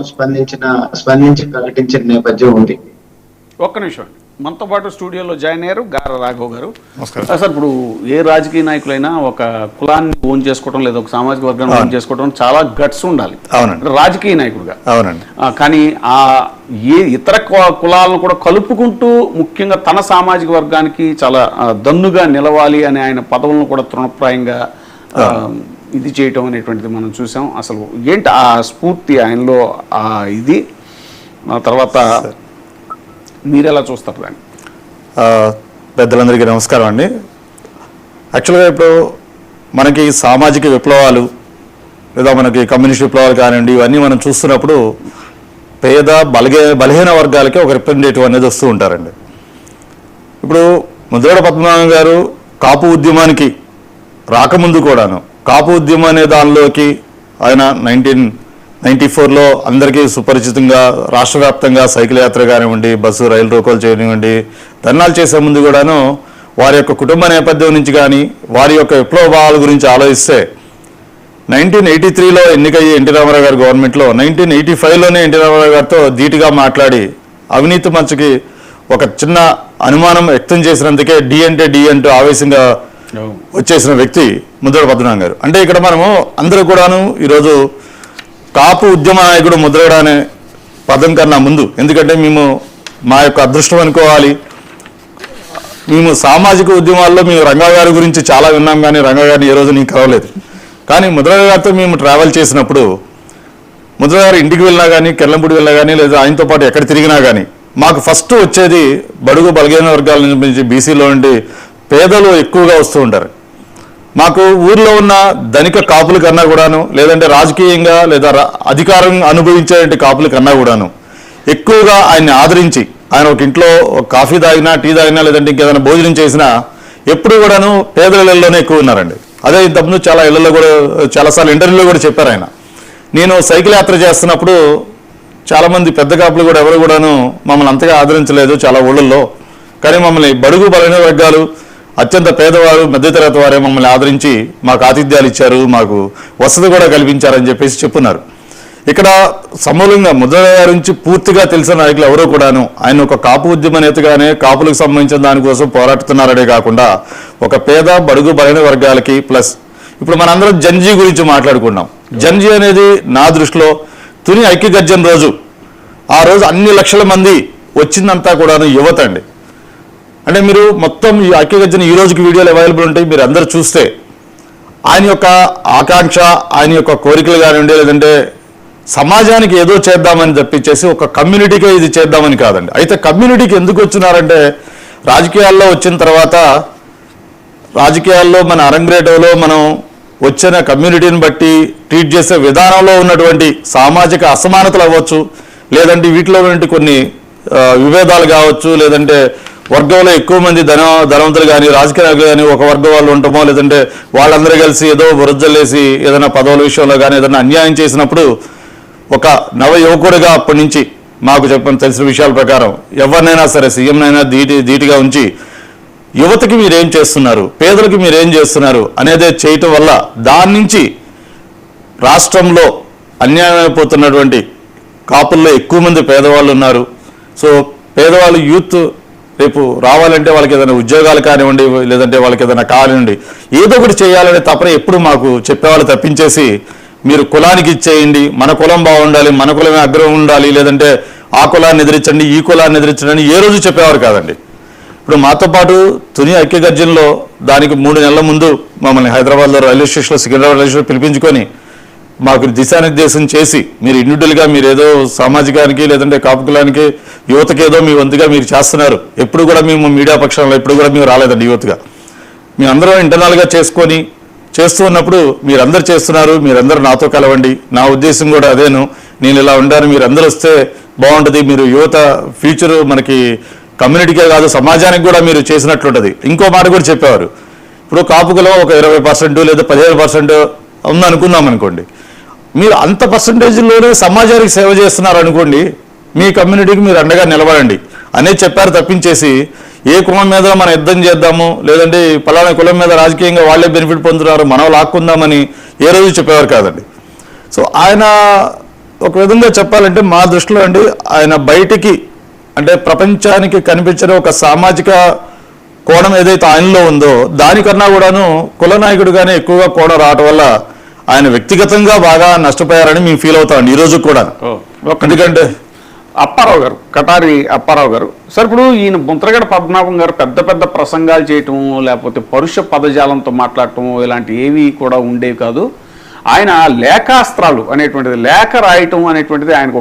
స్పందించి ప్రకటించిన నేపథ్యం ఉంది. ఒక్క నిమిషం, మనతో పాటు స్టూడియోలో జాయిన్ అయ్యారు గార రాఘవ్ గారు. సార్, ఇప్పుడు ఏ రాజకీయ నాయకులైనా ఒక కులాన్ని ఓన్ చేసుకోవడం లేదా ఒక సామాజిక వర్గాన్ని ఓన్ చేసుకోవడం చాలా గట్స్ ఉండాలి. అవునండి, రాజకీయ నాయకుడుగా. అవునండి. కానీ ఆ ఏ ఇతర కులాలను కూడా కలుపుకుంటూ ముఖ్యంగా తన సామాజిక వర్గానికి చాలా దన్నుగా నిలవాలి అని ఆయన పదవులను కూడా తృణప్రాయంగా ఇది చేయటం అనేటువంటిది మనం చూసాం. అసలు ఏంటి ఆ స్ఫూర్తి ఆయనలో ఇది? తర్వాత మీరు ఎలా చూస్తారు దాన్ని? పెద్దలందరికీ నమస్కారం అండి. యాక్చువల్గా ఇప్పుడు మనకి సామాజిక విప్లవాలు లేదా మనకి కమ్యూనిస్ట్ విప్లవాలు కానివ్వండి, ఇవన్నీ మనం చూస్తున్నప్పుడు పేద బలహీన వర్గాలకి ఒక రిప్రజెంటేటివ్ అనేది వస్తూ ఉంటారండి. ఇప్పుడు ముద్రగడ పద్మనాభం గారు కాపు ఉద్యమానికి రాకముందు కూడాను కాపు ఉద్యమం అనే దానిలోకి ఆయన 1994లో అందరికీ సుపరిచితంగా రాష్ట్ర వ్యాప్తంగా సైకిల్ యాత్ర కానివ్వండి, బస్సు రైలు రోకోలు చేయనివ్వండి, ధర్నాలు చేసే ముందు కూడాను వారి యొక్క కుటుంబ నేపథ్యం నుంచి కానీ వారి యొక్క విప్లవ భావాల గురించి ఆలోచిస్తే 1983లో ఎన్నికయ్యి ఎన్టీ రామారావు గారి గవర్నమెంట్లో 1985లోనే ఎన్టీ రామారావు గారితో ధీటుగా మాట్లాడి అవినీతి మంచుకి ఒక చిన్న అనుమానం వ్యక్తం చేసినందుకే డి అంటూ ఆవేశంగా వచ్చేసిన వ్యక్తి ముద్రగడ పద్మనాభం గారు. అంటే ఇక్కడ మనము అందరూ కూడాను ఈరోజు కాపు ఉద్యమ నాయకుడు ముద్రగడ అనే పదం కన్నా ముందు, ఎందుకంటే మేము మా యొక్క అదృష్టం అనుకోవాలి, మేము సామాజిక ఉద్యమాల్లో మేము రంగా గారి గురించి చాలా విన్నాం, కానీ రంగా గారిని ఏ రోజు నీకు కలవలేదు. కానీ ముద్రగడ గారితో మేము ట్రావెల్ చేసినప్పుడు ముద్రగడ గారు ఇంటికి వెళ్ళినా కానీ, కెర్లంపూడి వెళ్ళినా కానీ, లేదా ఆయనతో పాటు ఎక్కడ తిరిగినా కానీ మాకు ఫస్ట్ వచ్చేది బడుగు బలహీన వర్గాల నుంచి బీసీలో నుండి పేదలు ఎక్కువగా వస్తూ ఉంటారు. మాకు ఊర్లో ఉన్న ధనిక కాపుల కన్నా కూడాను, లేదంటే రాజకీయంగా లేదా అధికారం అనుభవించే కాపుల కన్నా కూడాను ఎక్కువగా ఆయన్ని ఆదరించి, ఆయన ఒక ఇంట్లో ఒక కాఫీ తాగినా, టీ తాగినా, లేదంటే ఇంకేదైనా భోజనం చేసినా ఎప్పుడు కూడాను పేదల ఇళ్లలోనే ఎక్కువ ఉన్నారండి. అదే ఇంతకుముందు చాలా ఇళ్లలో కూడా చాలాసార్లు ఇంటర్వ్యూలో కూడా చెప్పారు ఆయన. నేను సైకిల్ యాత్ర చేస్తున్నప్పుడు చాలామంది పెద్ద కాపులు కూడా ఎవరు కూడాను మమ్మల్ని అంతగా ఆదరించలేదు చాలా ఊళ్ళల్లో, కానీ మమ్మల్ని బడుగు బలహీన వర్గాలు, అత్యంత పేదవారు, మధ్యతరగతి వారే మమ్మల్ని ఆదరించి మాకు ఆతిథ్యాలు ఇచ్చారు, మాకు వసతి కూడా కల్పించారని చెప్పేసి చెప్పున్నారు. ఇక్కడ సమూలంగా ముద్రగడ గారి నుంచి పూర్తిగా తెలిసిన నాయకులు ఎవరో కూడాను ఆయన ఒక కాపు ఉద్యమ నేతగానే కాపులకు సంబంధించిన దానికోసం పోరాడుతున్నారనే కాకుండా ఒక పేద బడుగు బలహీన వర్గాలకి ప్లస్ ఇప్పుడు మనందరం జన్జీ గురించి మాట్లాడుకున్నాం. జన్జీ అనేది నా దృష్టిలో తుని ఐక్యగర్జన రోజు, ఆ రోజు అన్ని లక్షల మంది వచ్చిందంతా కూడాను యువత అండి. అంటే మీరు మొత్తం ఈ ఐక్యగర్జన ఈ రోజుకి వీడియోలు అవైలబుల్ ఉంటాయి, మీరు అందరూ చూస్తే ఆయన యొక్క ఆకాంక్ష, ఆయన యొక్క కోరికలు కానివ్వండి, లేదంటే సమాజానికి ఏదో చేద్దామని తప్పించేసి ఒక కమ్యూనిటీకే ఇది చేద్దామని కాదండి. అయితే కమ్యూనిటీకి ఎందుకు వచ్చినారంటే రాజకీయాల్లో వచ్చిన తర్వాత, రాజకీయాల్లో మన అరంగ్రేటంలో మనం వచ్చిన కమ్యూనిటీని బట్టి ట్రీట్ చేసే విధానంలో ఉన్నటువంటి సామాజిక అసమానతలు అవ్వచ్చు, లేదంటే వీటిలో నుండి కొన్ని విభేదాలు కావచ్చు, లేదంటే వర్గంలో ఎక్కువ మంది ధనవంతులు కానీ రాజకీయ నాయకులు కానీ ఒక వర్గం వాళ్ళు ఉండటమో, లేదంటే వాళ్ళందరూ కలిసి ఏదో వృద్ధలేసి ఏదైనా పదవుల విషయంలో కానీ ఏదైనా అన్యాయం చేసినప్పుడు ఒక నవ యువకుడిగా అప్పటి నుంచి మాకు తెలిసిన విషయాల ప్రకారం ఎవరినైనా సరే సీఎంనైనా ధీటుగా ఉంచి యువతకి మీరేం చేస్తున్నారు, పేదలకి మీరేం చేస్తున్నారు అనేదే చేయటం వల్ల దాని నుంచి రాష్ట్రంలో అన్యాయమైపోతున్నటువంటి కాపుల్లో ఎక్కువ మంది పేదవాళ్ళు ఉన్నారు. సో పేదవాళ్ళు యూత్ రేపు రావాలంటే వాళ్ళకి ఏదైనా ఉద్యోగాలు కానివ్వండి, లేదంటే వాళ్ళకి ఏదైనా కానివ్వండి, ఏదో ఒకటి చేయాలనే తప్పన ఎప్పుడు మాకు చెప్పేవాళ్ళు తప్పించేసి మీరు కులానికి ఇచ్చేయండి, మన కులం బాగుండాలి, మన కులమే అగ్రం ఉండాలి, లేదంటే ఆ కులాన్ని ఎదిరించండి, ఈ కులాన్ని ఎదిరించండి ఏ రోజు చెప్పేవారు కాదండి. ఇప్పుడు మాతో పాటు తుని ఐక్యగర్జనలో దానికి 3 నెలల ముందు మమ్మల్ని హైదరాబాద్లో రైల్వే స్టేషన్లో, సికింద్రాబాద్ రైల్వే స్టేషన్లో పిలిపించుకొని మాకు దిశానిర్దేశం చేసి మీరు ఇండివిజువల్గా మీరు ఏదో సామాజికానికి లేదంటే కాపు కులానికి యువతకి ఏదో మీ వంతుగా మీరు చేస్తున్నారు. ఎప్పుడు కూడా మేము మీడియా పక్షంలో ఎప్పుడు కూడా మేము రాలేదండి యువతగా. మేమందరం ఇంటర్నల్గా చేసుకొని చేస్తూ ఉన్నప్పుడు మీరందరూ చేస్తున్నారు, మీరందరూ నాతో కలవండి, నా ఉద్దేశం కూడా అదేను, నేను ఇలా ఉండాను, మీరందరూ వస్తే బాగుంటుంది, మీరు యువత ఫ్యూచర్ మనకి కమ్యూనిటీకే కాదు సమాజానికి కూడా మీరు చేసినట్లుంటుంది. ఇంకో మాట కూడా చెప్పేవారు, ఇప్పుడు కాపుకులో ఒక 20% లేదా 15% ఉందనుకుందాం అనుకోండి, మీరు అంత పర్సంటేజ్లోనే సమాజానికి సేవ చేస్తున్నారు అనుకోండి, మీ కమ్యూనిటీకి మీరు అండగా నిలబడండి అనేది చెప్పారు తప్పించేసి ఏ కులం మీద మనం యుద్ధం చేద్దాము, లేదంటే పలానా కులం మీద రాజకీయంగా వాళ్ళే బెనిఫిట్ పొందుతున్నారు మనం లాక్కుందామని ఏ రోజు చెప్పేవారు కాదండి. సో ఆయన ఒక విధంగా చెప్పాలంటే మా దృష్టిలో అండి ఆయన బయటికి అంటే ప్రపంచానికి కనిపించిన ఒక సామాజిక కోణం ఏదైతే ఆయనలో ఉందో దానికన్నా కూడాను కుల నాయకుడిగానే ఎక్కువగా కోణం రావటం వల్ల ఆయన వ్యక్తిగతంగా బాగా నష్టపోయారని మేము ఫీల్ అవుతామండి ఈ రోజు కూడా. ఎందుకంటే అప్పారావు గారు, కటారి అప్పారావు గారు సార్, ఇప్పుడు ఈయన ముద్రగడ పద్మనాభం గారు పెద్ద పెద్ద ప్రసంగాలు చేయటం, లేకపోతే పరుష పదజాలంతో మాట్లాడటం ఇలాంటి ఏవి కూడా ఉండేవి కాదు. ఆయన లేఖాస్త్రాలు అనేటువంటిది, లేఖ రాయటం అనేటువంటిది ఆయనకు